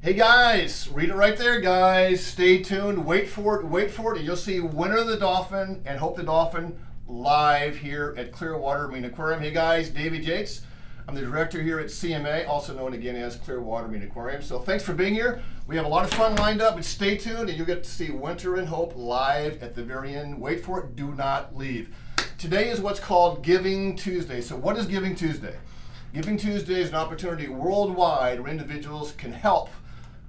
Hey guys, read it right there, guys. Stay tuned. Wait for it, and you'll see Winter the Dolphin and Hope the Dolphin live here at Clearwater Marine Aquarium. Hey guys, David Yates. I'm the director here at CMA, also known again as Clearwater Marine Aquarium. So thanks for being here. We have a lot of fun lined up, but stay tuned and you'll get to see Winter and Hope live at the very end. Wait for it, do not leave. Today is what's called Giving Tuesday. So what is Giving Tuesday? Giving Tuesday is an opportunity worldwide where individuals can help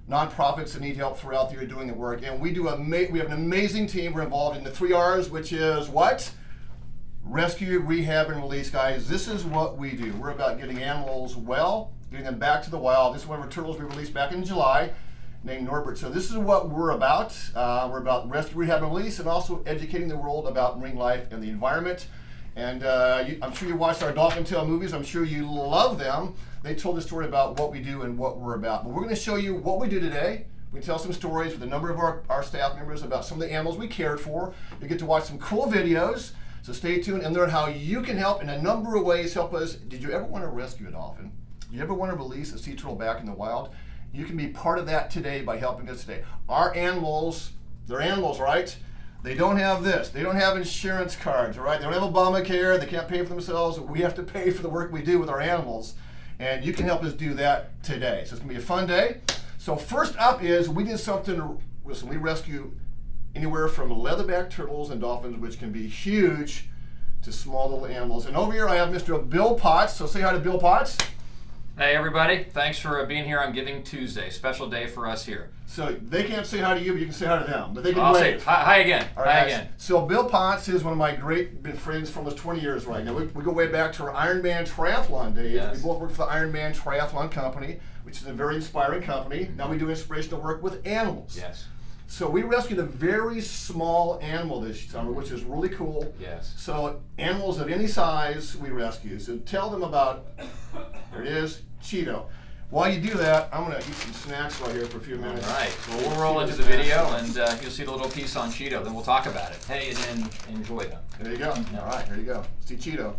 nonprofits that need help throughout the year doing the work. And we have an amazing team. We're involved in the 3 R's, which is what? Rescue, rehab, and release, guys. This is what we do. We're about getting animals well, getting them back to the wild. This is one of our turtles we released back in July, named Norbert. So this is what we're about. We're about rescue, rehab, and release, and also educating the world about marine life and the environment. And I'm sure you watched our Dolphin Tale movies. I'm sure you love them. They told the story about what we do and what we're about. But we're going to show you what we do today. We tell some stories with a number of our staff members about some of the animals we cared for. You get to watch some cool videos. So stay tuned and learn how you can help in a number of ways. Help us. Did you ever want to rescue a dolphin? Did you ever want to release a sea turtle back in the wild? You can be part of that today by helping us today. Our animals, they're animals, right? They don't have this. They don't have insurance cards, all right? They don't have Obamacare. They can't pay for themselves. We have to pay for the work we do with our animals. And you can help us do that today. So it's going to be a fun day. So first up is we did something, listen, we rescue anywhere from leatherback turtles and dolphins, which can be huge, to small little animals. And over here I have Mr. Bill Potts. So say hi to Bill Potts. Hey everybody, thanks for being here on Giving Tuesday. Special day for us here. So they can't say hi to you, but you can say hi to them. But they can I'll wave. say hi again. All right, Hi guys. again. So Bill Potts is one of my great friends for almost 20 years right now. We go way back to our Ironman triathlon days. Yes. We both worked for the Ironman Triathlon Company, which is a very inspiring company. Now we do inspirational work with animals. Yes. So we rescued a very small animal this summer, which is really cool. Yes. So animals of any size we rescue. So tell them about, there it is, Cheeto. While you do that, I'm going to eat some snacks right here for a few minutes. All right. So Well, we'll roll into the video and you'll see the little piece on Cheeto. Then we'll talk about it. Hey, and then enjoy them. There you go. All right, here you go. See Cheeto.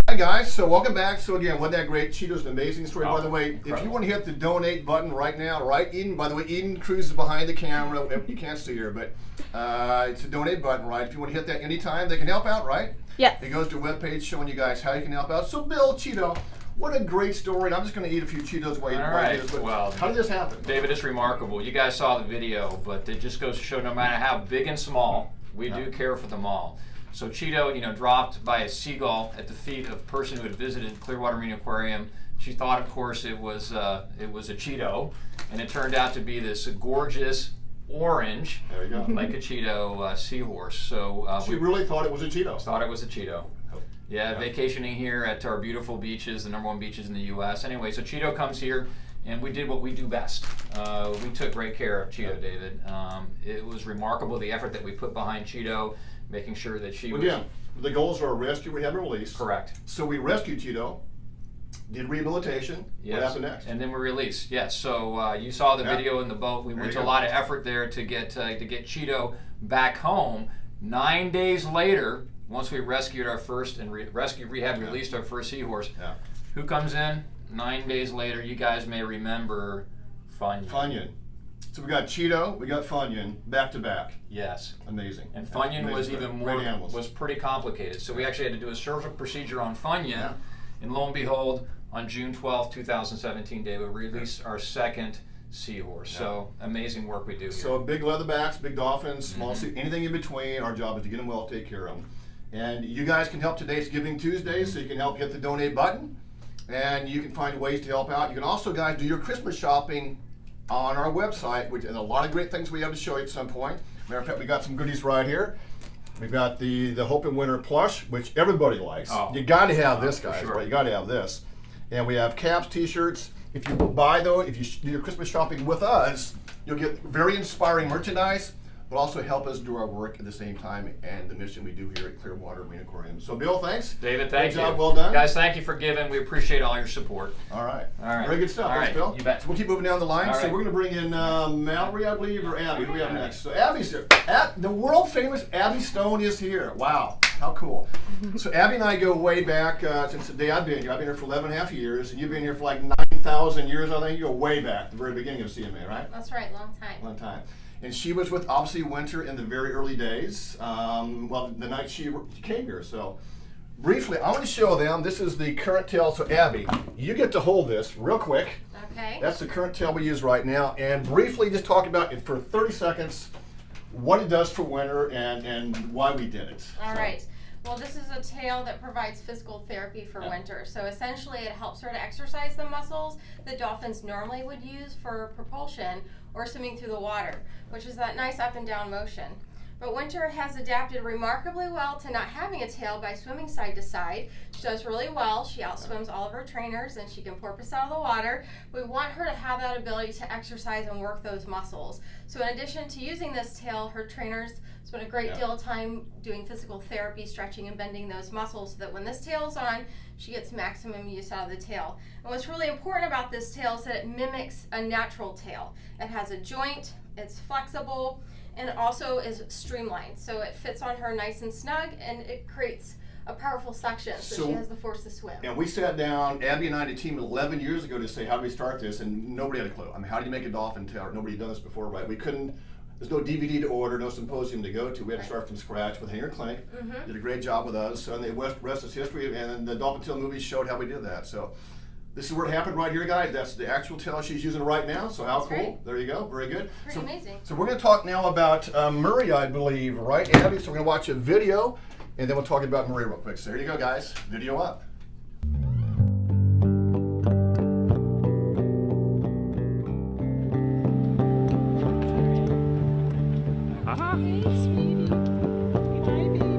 Hi guys, so welcome back. So again, wasn't that great? Cheeto's an amazing story. By the way, incredible. if you want to hit the donate button right now, right? Eden, by the way, Eden Cruz is behind the camera. You can't see her, but it's a donate button, right? If you want to hit that anytime, they can help out, right? Yes. It goes to a webpage showing you guys how you can help out. So Bill, Cheeto, what a great story. And I'm just going to eat a few Cheetos while you All right. do this. But Well, how did this happen? David, it's remarkable. You guys saw the video, but it just goes to show no matter how big and small, we do care for them all. So Cheeto, dropped by a seagull at the feet of a person who had visited Clearwater Marine Aquarium. She thought, of course, it was a Cheeto, and it turned out to be this gorgeous orange, There you go. like a Cheeto seahorse. So She really thought it was a Cheeto. thought it was a Cheeto. Yeah, vacationing here at our beautiful beaches, the #1 beaches in the U.S. Anyway, so Cheeto comes here, and we did what we do best. We took great care of Cheeto, David. It was remarkable the effort that we put behind Cheeto, making sure that she was... Again, the goals are rescue, rehab, and release. Correct. So we rescued Cheeto, did rehabilitation. Yes. What happened next? And then we released. Yes. So you saw the Yeah. video in the boat. We There went you to a go. lot of effort there to get Cheeto back home. 9 days later, once we rescued our first and rehab Yeah. released our first seahorse, Yeah. Who comes in 9 days later? You guys may remember Funyun. Funyun. So we got Cheeto, we got Funyun, back to back. Yes. Amazing. And Funyun was even more, was pretty complicated. So we actually had to do a surgical procedure on Funyun, Yeah. and lo and behold, on June 12th, 2017, David, we released our second seahorse. Yeah. So amazing work we do here. So big leatherbacks, big dolphins, small Mhm. sea, anything in between. Our job is to get them well, take care of them. And you guys can help. Today's Giving Tuesday, so you can help hit the donate button, and you can find ways to help out. You can also, guys, do your Christmas shopping on our website, which and a lot of great things we have to show you at some point. Matter of fact, we got some goodies right here. We've got the Hope and Winter plush, which everybody likes. Oh. You got to have this, For guys. sure. Right? You got to have this. And we have caps, T-shirts. If you buy those, if you do your Christmas shopping with us, you'll get very inspiring merchandise, but also help us do our work at the same time and the mission we do here at Clearwater Marine Aquarium. So, Bill, thanks. David, thank you. Great job, well done. Guys, thank you for giving. We appreciate all your support. All right. All right. Very good stuff. All Thanks, right. Bill. You bet. So we'll keep moving down the line. All So right. we're going to bring in Mallory, I believe, or Abbie. Who do we have next? So Abbie's here. The world famous Abbie Stone is here. Wow. How cool. So Abbie and I go way back since the day I've been here. I've been here for 11 and a half years, and you've been here for like 9,000 years, I think. You go way back, the very beginning of CMA, right? That's right, long time. Long time. And she was with, obviously, Winter in the very early days, well, the night she came here. So briefly, I want to show them. This is the current tail. So Abbie, you get to hold this real quick. Okay. That's the current tail we use right now. And briefly, just talk about it for 30 seconds, what it does for Winter and why we did it. All So, right. Well, this is a tail that provides physical therapy for Yeah. Winter. So essentially, it helps her to exercise the muscles that dolphins normally would use for propulsion or swimming through the water, which is that nice up and down motion. But Winter has adapted remarkably well to not having a tail by swimming side to side. She does really well. She outswims all of her trainers and she can porpoise out of the water. We want her to have that ability to exercise and work those muscles. So in addition to using this tail, her trainers spend a great Yeah. deal of time doing physical therapy, stretching and bending those muscles so that when this tail's on, she gets maximum use out of the tail. And what's really important about this tail is that it mimics a natural tail. It has a joint, it's flexible, and it also is streamlined. So it fits on her nice and snug, and it creates a powerful suction so So- she has the force to swim. And we sat down, Abbie and I, the team, 11 years ago to say, how do we start this? And nobody had a clue. I mean, how do you make a dolphin tail? Nobody had done this before, right? We couldn't, there's no DVD to order, no symposium to go to. We had to start from scratch with Hanger Clinic. Did a great job with us. And the rest is history. And the Dolphin Tail movies showed how we did that. So this is where it happened right here, guys. That's the actual tail she's using right now. So how That's cool. great. There you go. Very good. Pretty amazing. So we're going to talk now about Murray, I believe, right, Abbie? So we're going to watch a video, and then we'll talk about Murray real quick. So here you go, guys. Video up. Hey, sweetie. Hi, baby.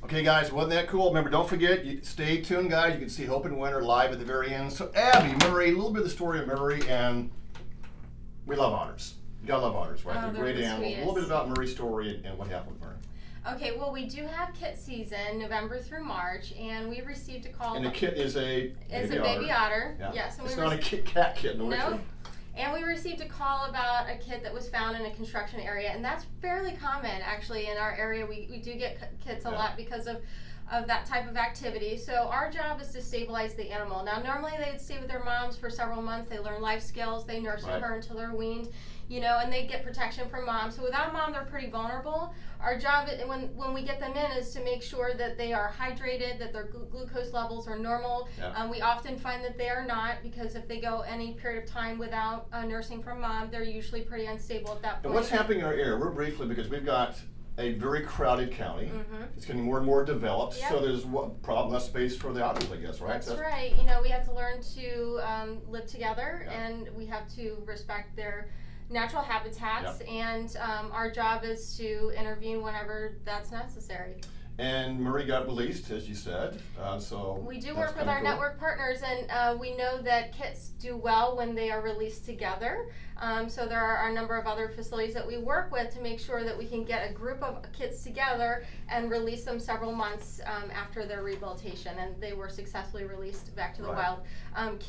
Okay, guys, wasn't that cool? Remember, don't forget, stay tuned, guys. You can see Hope and Winter live at the very end. So, Abbie, Murray, a little bit of the story of Murray, and we love otters. You gotta love otters, right? Oh, They're they're great the animals. A little bit sweetest. about Murray's story and what happened with Murray. Okay, well, we do have kit season, November through March, and we received a call. And the kit is a baby otter. Yeah. Yes, and It's we not a cat kit, no. No. And we received a call about a kit that was found in a construction area, and that's fairly common actually in our area. We do get kits a Yeah. lot because of of that type of activity. So our job is to stabilize the animal. Now normally they would stay with their moms for several months, they learn life skills, they nurse Right. her until they're weaned, you know, and they get protection from mom. So without mom, they're pretty vulnerable. Our job when we get them in is to make sure that they are hydrated, that their glucose levels are normal. Yeah. We often find that they are not, because if they go any period of time without nursing from mom, they're usually pretty unstable at that point. And what's happening in our area? We're briefly, because we've got a very crowded county. It's getting more and more developed, Yep. so there's less space for the otters, I guess, right? That's right. You know, we have to learn to live together, Yeah. and we have to respect their natural habitats, and our job is to intervene whenever that's necessary. And Murray got released, as you said, so We do that's work with kinda our cool. network partners, and we know that kits do well when they are released together. So there are a number of other facilities that we work with to make sure that we can get a group of kits together and release them several months after their rehabilitation, and they were successfully released back to the Right. wild.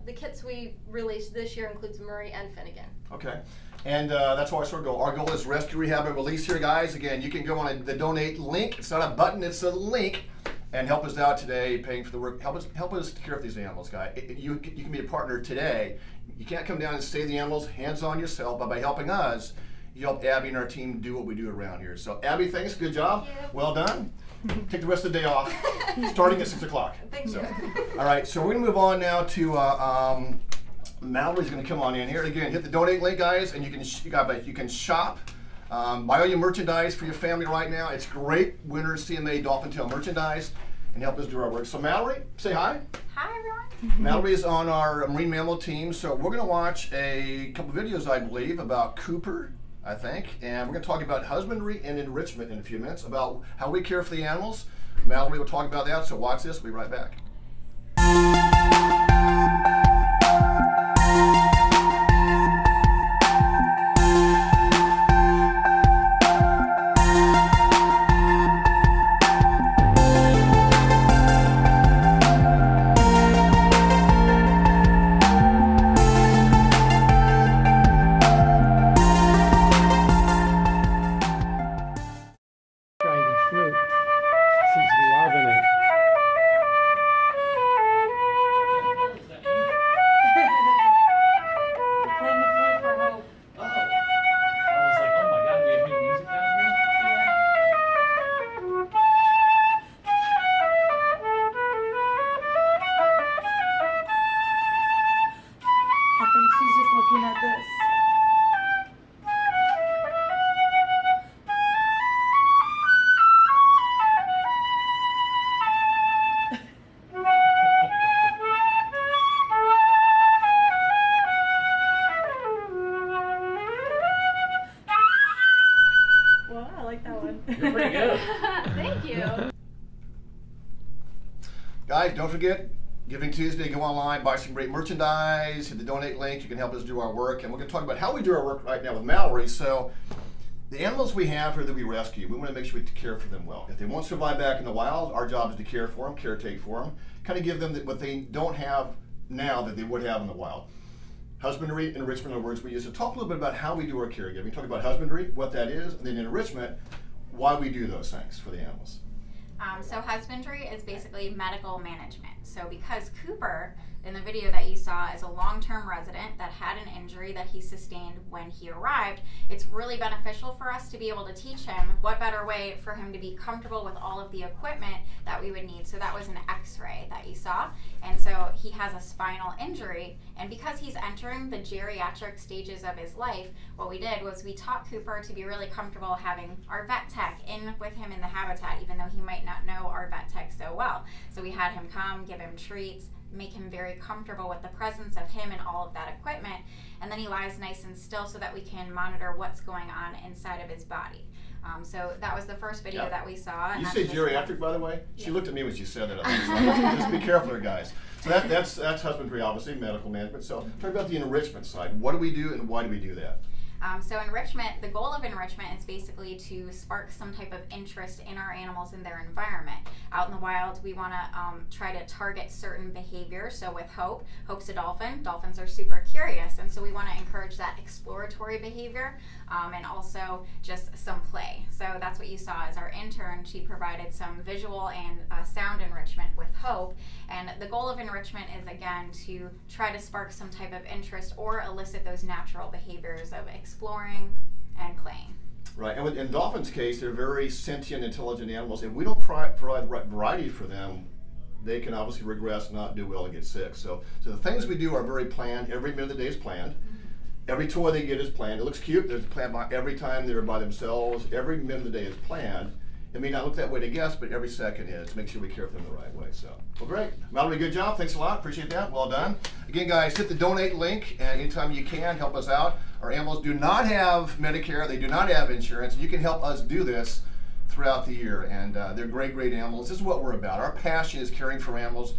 The kits we released this year includes Murray and Finnegan. Okay, and that's why our goal is rescue, rehab, and release here, guys. Again, you can go on the donate link. It's not a button, it's a link, and help us out today, paying for the work. Help us care for these animals, guys. You can be a partner today. You can't come down and save the animals, hands on yourself, but by helping us, you help Abbie and our team do what we do around here. So Abbie, thanks, good job, Thank you. well done. Take the rest of the day off, starting at 6 o'clock. Thank So, you. all right, so we're gonna move on now to Mallory's gonna come on in here. Again, hit the donate link, guys, and you can shop, buy all your merchandise for your family right now. It's great winter CMA Dolphin Tail merchandise, and help us do our work. So Mallory, say hi. Hi, everyone. Mallory is on our marine mammal team, so we're gonna watch a couple videos, I believe, about Cooper, I think, and we're gonna talk about husbandry and enrichment in a few minutes, about how we care for the animals. Mallory will talk about that, so watch this, we'll be right back. Trying to flute. She's loving it. Playing the flute for hope. Oh. I was like, oh my god, we have new music down here? I think she's just looking at this. Well, I like that one. You're pretty good. Thank you. Guys, don't forget, Giving Tuesday, go online, buy some great merchandise, hit the donate link, you can help us do our work, and we're gonna talk about how we do our work right now with Mallory. So, the animals we have here that we rescue, we wanna make sure we care for them well. If they won't survive back in the wild, our job is to care for them, caretake for them, kind of give them what they don't have now that they would have in the wild. Husbandry, enrichment are words we use. So talk a little bit about how we do our caregiving. Talk about husbandry, what that is, and then enrichment, why we do those things for the animals. So husbandry is basically medical management. So because Cooper, in the video that you saw, is a long-term resident that had an injury that he sustained when he arrived, it's really beneficial for us to be able to teach him what better way for him to be comfortable with all of the equipment that we would need. So that was an x-ray that you saw. And so he has a spinal injury, and because he's entering the geriatric stages of his life, what we did was we taught Cooper to be really comfortable having our vet tech in with him in the habitat, even though he might not know our vet tech so well. So we had him come, give him treats, make him very comfortable with the presence of him and all of that equipment, and then he lies nice and still so that we can monitor what's going on inside of his body. So that was the first video Yeah. that we saw. and You that's say just geriatric, by the way? She Yeah. looked at me when she said that. So just be careful there, guys. So that's husbandry, obviously, medical management. So talk about the enrichment side. What do we do and why do we do that? So enrichment, the goal of enrichment is basically to spark some type of interest in our animals and their environment. Out in the wild, we want to try to target certain behaviors. So with Hope, Hope's a dolphin. Dolphins are super curious, and so we want to encourage that exploratory behavior and also just some play. So that's what you saw as our intern. She provided some visual and sound enrichment with Hope, and the goal of enrichment is again to try to spark some type of interest or elicit those natural behaviors of exploring and playing. Right, and in dolphins' case, they're very sentient, intelligent animals. If we don't provide variety for them, they can obviously regress, not do well, and get sick. So the things we do are very planned. Every minute of the day is planned. Every toy they get is planned. It looks cute. There's a plan by every time they're by themselves. Every minute of the day is planned. It may not look that way to guess, but every second is to make sure we care for them the right way. So, well, great. Mallory, good job. Thanks a lot. Appreciate that. Well done. Again, guys, hit the donate link, and anytime you can, help us out. Our animals do not have Medicare. They do not have insurance. You can help us do this throughout the year, and they're great, great animals. This is what we're about. Our passion is caring for animals.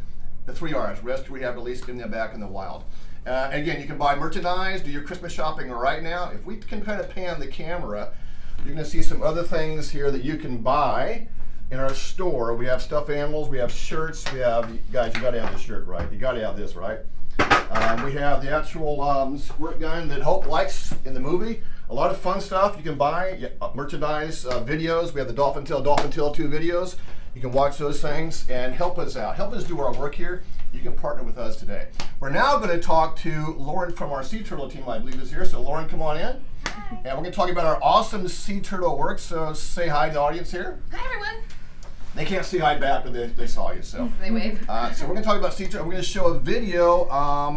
The 3 R's: rescue, rehab, release, getting them back in the wild. Again, you can buy merchandise, do your Christmas shopping right now. If we can kind of pan the camera, you're going to see some other things here that you can buy in our store. We have stuffed animals, we have shirts, we have, guys, you got to have this shirt, right? You got to have this, right? We have the actual squirt gun that Hope likes in the movie. A lot of fun stuff you can buy, merchandise, videos. We have the Dolphin Tale 2 videos. You can watch those things and help us out. Help us do our work here. You can partner with us today. We're now going to talk to Lauren from our sea turtle team, I believe is here. So Lauren, come on in. Hi. And we're going to talk about our awesome sea turtle work. So say hi to the audience here. Hi, everyone. They can't say hi back, but they saw you. So They wave. so we're going to talk about sea turtle. We're going to show a video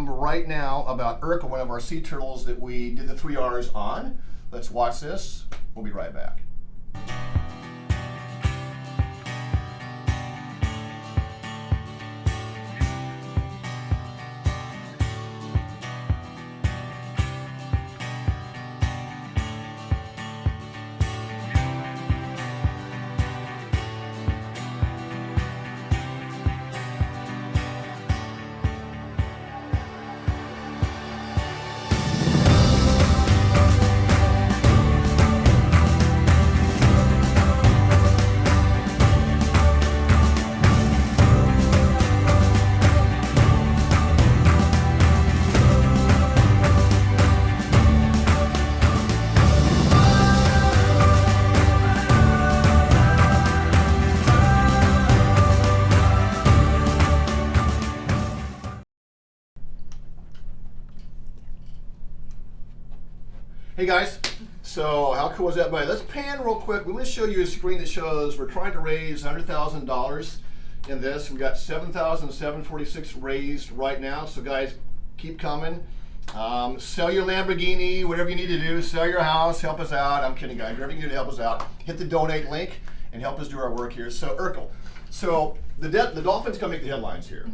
right now about Urkel, one of our sea turtles that we did the 3 R's on. Let's watch this. We'll be right back. Hey guys, so how cool is that? Buddy? Let's pan real quick. We want to show you a screen that shows we're trying to raise $100,000 in this. We got $7,746 raised right now. So guys, keep coming. Sell your Lamborghini, whatever you need to do. Sell your house, help us out. I'm kidding, guys. Whatever you can do to help us out. Hit the donate link and help us do our work here. So Urkel, so the Dolphins come make the headlines here.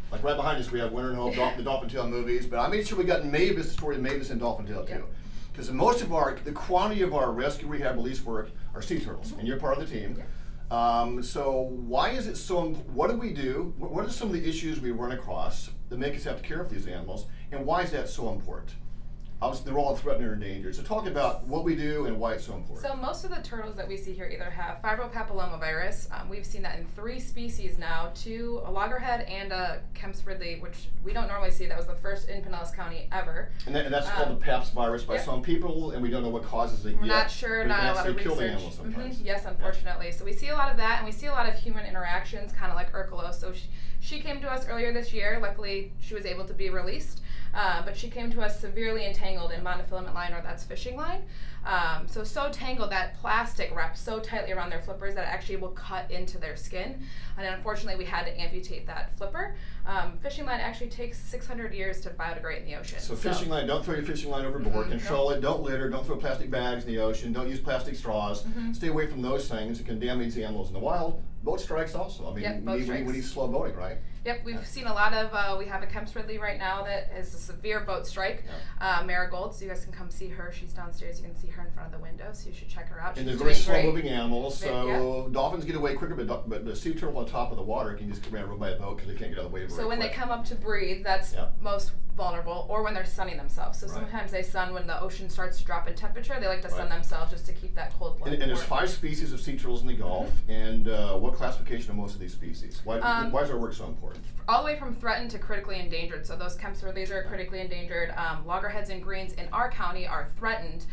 Like right behind us, we have Winter and Hope, the Dolphin Tale movies. But I made sure we got Mavis, the story of Mavis and Dolphin Tale too. Because most of the quantity of our rescue, rehab, release work are sea turtles, and you're part of the team. So why is it so, what do we do? What are some of the issues we run across that make us have to care for these animals, and why is that so important? Obviously, they're all threatened or endangered. So talk about what we do and why it's so important. So most of the turtles that we see here either have fibropapillomavirus. We've seen that in 3 species now, 2, a loggerhead and a Kempsfordley, which we don't normally see. That was the first in Pinellas County ever. And that's called the PAPS virus by some people, and we don't know what causes it We're yet. not sure, not a lot of kill the research. animals sometimes. Yes, unfortunately. So we see a lot of that, and we see a lot of human interactions, kind of like Urkel. So she came to us earlier this year. Luckily, she was able to be released. But she came to us severely entangled in monofilament line, or that's fishing line. So tangled that plastic wrapped so tightly around their flippers that it actually will cut into their skin. And unfortunately, we had to amputate that flipper. Fishing line actually takes 600 years to biodegrade in the ocean. So fishing line, don't throw your fishing line overboard. Control it, don't litter, don't throw plastic bags in the ocean, don't use plastic straws. Stay away from those things. It can damage the animals in the wild. Boat strikes also. I mean, we need slow boating, right? Yep, we've seen a lot of, we have a Kempsfordley right now that is a severe boat strike. Marigold, so you guys can come see her. She's downstairs. You can see her in front of the window, so you should check her out. And they're very slow-moving animals, so dolphins get away quicker, but the sea turtle on top of the water can just get ran over by a boat because they can't get out of the way. So when they come up to breathe, that's vulnerable, or when they're sunning themselves. So Right. sometimes they sun when the ocean starts to drop in temperature. They like to sun Right. themselves just to keep that cold blood. And there's warm. 5 species of sea turtles in the Gulf, and what classification are most of these species? Why is our work so important? All the way from threatened to critically endangered. So those these are critically endangered. Loggerheads and greens in our county are threatened,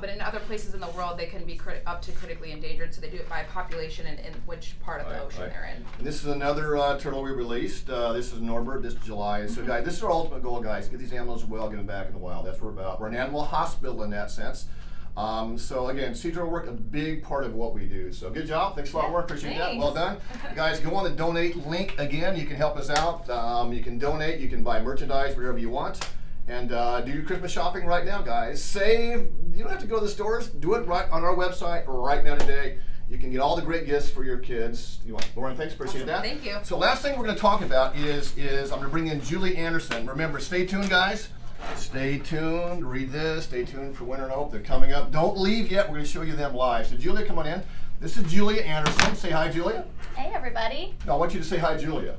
but in other places in the world they can be up to critically endangered. So they do it by population and in which part of the ocean they're in. And this is another turtle we released. This is Norbert this July. So guys, this is our ultimate goal, guys. Get these animals well, get them back in the wild. That's what we're about. We're an animal hospital in that sense. So again, sea turtle work, a big part of what we do. So good job. Thanks a lot, work. Appreciate that. Well done. Guys, go on the donate link again. You can help us out. You can donate. You can buy merchandise, wherever you want. And do your Christmas shopping right now, guys. Save. You don't have to go to the stores. Do it right on our website right now today. You can get all the great gifts for your kids. Lauren, thanks. Appreciate that. Thank you. So last thing we're going to talk about is I'm going to bring in Julie Anderson. Remember, stay tuned, guys. Stay tuned. Read this. Stay tuned for Winter and Hope. They're coming up. Don't leave yet. We're going to show you them live. So Julia, come on in. This is Julia Anderson. Say hi, Julia. Hey, everybody. No, I want you to say hi, Julia.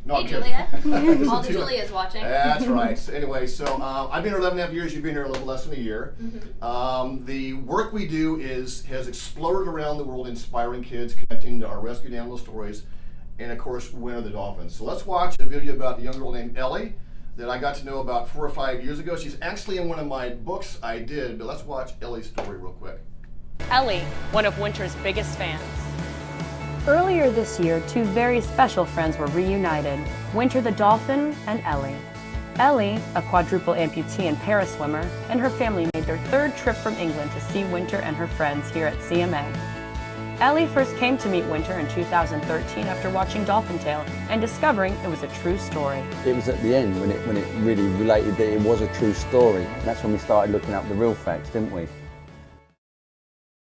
No, Hey, I'm kidding. Julia. All the Julias watching. That's right. So anyway, so I've been here 11.5 years. You've been here a little less than a year. The work we do has exploded around the world, inspiring kids, connecting to our rescued animal stories, and of course, Winter the Dolphins. So let's watch a video about a young girl named Ellie that I got to know about 4 or 5 years ago. She's actually in one of my books I did, but let's watch Ellie's story real quick. Ellie, one of Winter's biggest fans. Earlier this year, 2 very special friends were reunited, Winter the dolphin and Ellie. Ellie, a quadruple amputee and paraswimmer, and her family made their 3rd trip from England to see Winter and her friends here at CMA. Ellie first came to meet Winter in 2013 after watching Dolphin Tale and discovering it was a true story. It was at the end when it really related that it was a true story. That's when we started looking up the real facts, didn't we?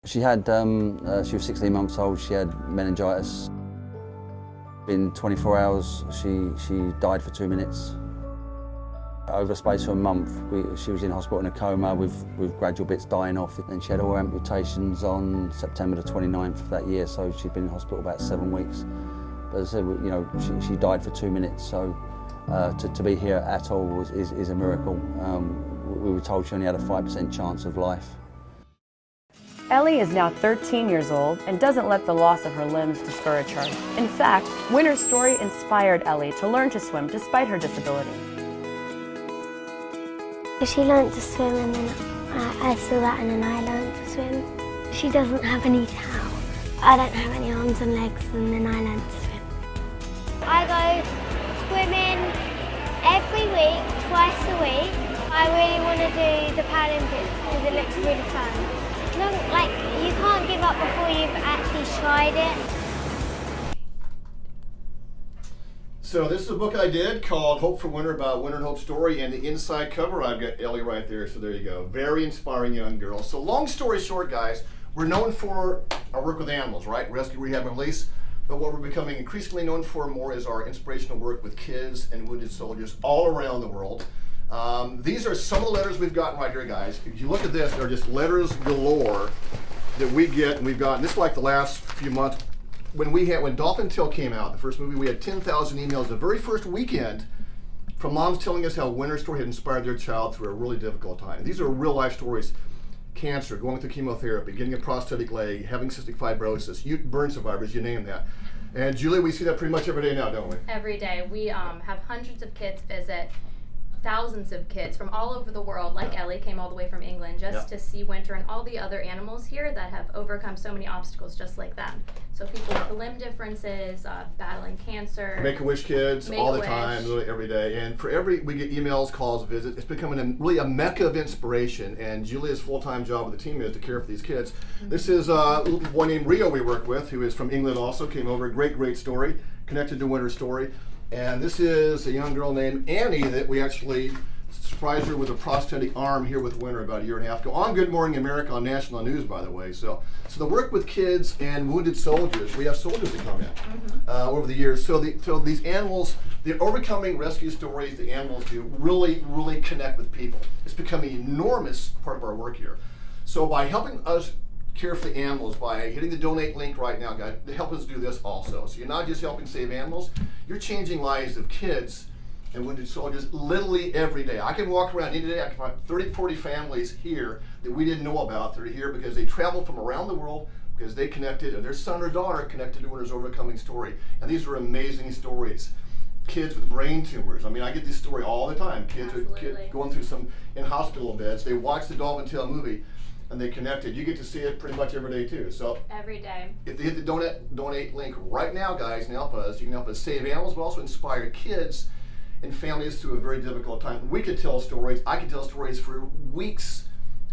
She was 16 months old, she had meningitis. In 24 hours, she died for 2 minutes. Over the space of a month, she was in hospital in a coma with gradual bits dying off, and she had all her amputations on September the 29th of that year, so she'd been in hospital about 7 weeks. But as I said, she died for 2 minutes, so to be here at all is a miracle. We were told she only had a 5% chance of life. Ellie is now 13 years old and doesn't let the loss of her limbs discourage her. In fact, Winter's story inspired Ellie to learn to swim despite her disability. She learned to swim and then I saw that and then I learned to swim. She doesn't have any tail. I don't have any arms and legs and then I learned to swim. I go swimming every week, twice a week. I really want to do the Paralympics because it looks really fun. You can't give up before you've actually tried it. So this is a book I did called Hope for Winter, about Winter and Hope's story, and the inside cover, I've got Ellie right there, so there you go. Very inspiring young girl. So long story short, guys, we're known for our work with animals, right? Rescue, rehab, and release. But what we're becoming increasingly known for more is our inspirational work with kids and wounded soldiers all around the world. These are some of the letters we've gotten right here, guys. If you look at this, they're just letters galore that we get, and we've gotten, this is like the last few months. When Dolphin Tale came out, the first movie, we had 10,000 emails the very first weekend from moms telling us how Winter's story had inspired their child through a really difficult time. These are real life stories. Cancer, going through chemotherapy, getting a prosthetic leg, having cystic fibrosis, burn survivors, you name that. And Julie, we see that pretty much every day now, don't we? Every day. We have hundreds of kids visit, thousands of kids from all over the world, like Ellie came all the way from England just to see Winter and all the other animals here that have overcome so many obstacles just like them. So people with limb differences, battling cancer. Make-A-Wish kids all the time, literally every day. And we get emails, calls, visits. It's becoming really a mecca of inspiration. And Julia's full-time job with the team is to care for these kids. This is a little boy named Rio we work with, who is from England also, came over. Great story, connected to Winter's story. And this is a young girl named Annie that we actually surprised her with a prosthetic arm here with Winter about a year and a half ago on Good Morning America on national news, by the way. So the work with kids and wounded soldiers, we have soldiers that come in over the years. So these animals, the overcoming rescue stories the animals do really connect with people. It's becoming an enormous part of our work here. So by helping us care for the animals, by hitting the donate link right now, guys, to help us do this also. So you're not just helping save animals, you're changing lives of kids and wounded soldiers literally every day. I can walk around any day, I can find 30, 40 families here that we didn't know about that are here because they traveled from around the world because they connected, and their son or daughter connected to Winter's Overcoming story. And these are amazing stories. Kids with brain tumors. I mean, I get this story all the time. Kids going through some in hospital beds. They watch the Dolphin Tale movie and they connected. You get to see it pretty much every day too. So every day. If they hit the donate link right now, guys, and help us, you can help us save animals, but also inspire kids and families through a very difficult time. We could tell stories. I could tell stories for weeks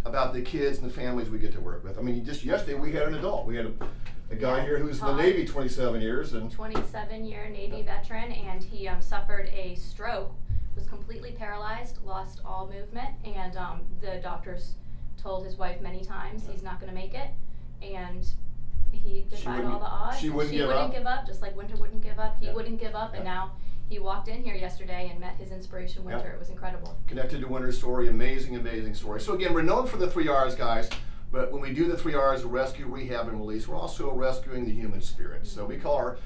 about the kids and the families we get to work with. I mean, just yesterday we had an adult. We had a guy here who's in the Navy 27 years. 27-year Navy veteran, and he suffered a stroke, was completely paralyzed, lost all movement, and the doctors told his wife many times he's not going to make it, and he defied all the odds. She wouldn't give up, just like Winter wouldn't give up. He wouldn't give up, and now he walked in here yesterday and met his inspiration, Winter. It was incredible. Connected to Winter's story, amazing, amazing story. So again, we're known for the 3 R's, guys. But when we do the 3 R's, rescue, rehab, and release, we're also rescuing the human spirit. So we call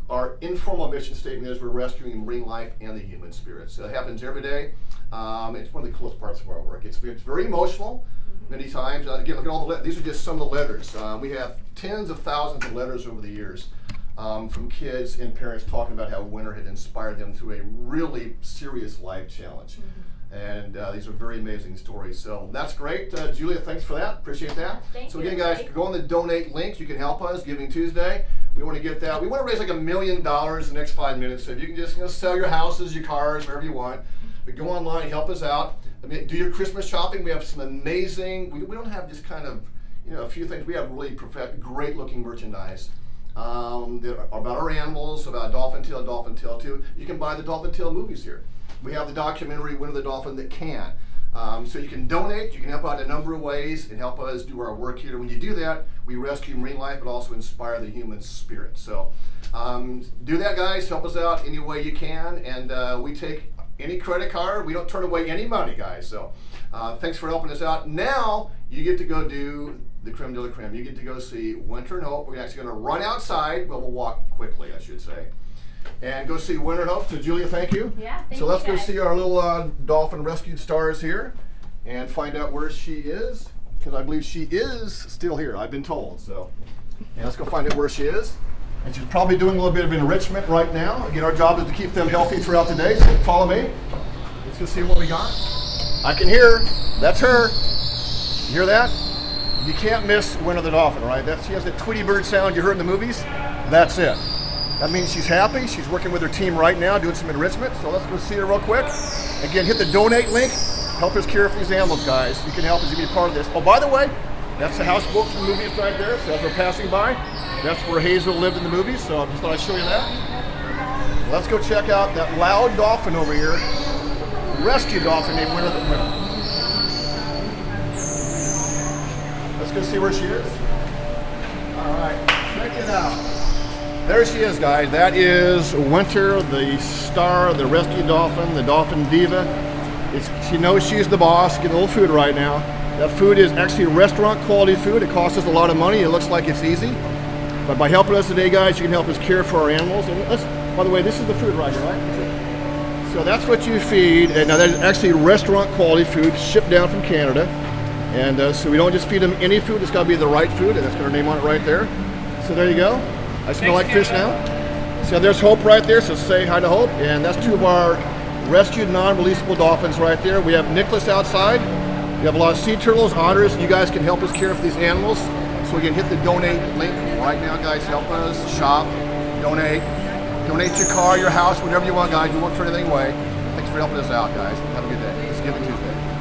our informal mission statement is we're rescuing marine life and the human spirit. So it happens every day. It's one of the coolest parts of our work. It's very emotional many times. Again, look at all the letters. These are just some of the letters. We have tens of thousands of letters over the years from kids and parents talking about how Winter had inspired them through a really serious life challenge. And these are very amazing stories. So that's great. Julia, thanks for that. Appreciate that. Thank you. You, again, guys, go on the donate link. You can help us. Giving Tuesday. We want to get that. We want to raise like $1 million in the next 5 minutes. So if you can just sell your houses, your cars, wherever you want. But go online, help us out. I mean, do your Christmas shopping. We have some amazing. We don't have just kind of a few things. We have really great looking merchandise. That are about our animals, about Dolphin Tale 2. You can buy the Dolphin Tale movies here. We have the documentary Winter the Dolphin that can. So you can donate, you can help out in a number of ways and help us do our work here. When you do that, we rescue marine life but also inspire the human spirit. So do that, guys. Help us out any way you can. And we take any credit card. We don't turn away any money, guys. So thanks for helping us out. Now you get to go do the creme de la creme. You get to go see Winter and Hope. We're actually going to run outside. Well, we'll walk quickly, I should say. And go see Winter and Hope. So Julia, thank you. Yeah, thank you. So let's go see our little dolphin rescued stars here and find out where she is, because I believe she is still here, I've been told. So let's go find out where she is. And she's probably doing a little bit of enrichment right now. Again, our job is to keep them healthy throughout the day, so follow me. Let's go see what we got. I can hear her. That's her. You hear that? You can't miss Winter the Dolphin, right? She has that Tweety Bird sound you heard in the movies. That's it. That means she's happy. She's working with her team right now, doing some enrichment. So let's go see her real quick. Again, hit the donate link. Help us care for these animals, guys. You can help us. You can be part of this. Oh, by the way, that's the houseboat from the movies right there. So as we're passing by, that's where Hazel lived in the movies. So I just thought I'd show you that. Let's go check out that loud dolphin over here. Rescue dolphin named Winter. Let's go see where she is. All right, check it out. There she is, guys. That is Winter, the star, the rescue dolphin, the dolphin diva. She knows she's the boss. Getting a little food right now. That food is actually restaurant quality food. It costs us a lot of money. It looks like it's easy. But by helping us today, guys, you can help us care for our animals. And by the way, this is the food right here, right? So that's what you feed. And now that is actually restaurant quality food shipped down from Canada. And so we don't just feed them any food. It's got to be the right food. And that's got our name on it right there. So there you go. I smell like fish now. So there's Hope right there, so say hi to Hope. And that's 2 of our rescued non-releasable dolphins right there. We have Nicholas outside. We have a lot of sea turtles, otters. You guys can help us care for these animals. So again, hit the donate link right now, guys. Help us shop, donate your car, your house, whatever you want, guys. We won't turn anything away. Thanks for helping us out, guys. Have a good day. It's Giving Tuesday.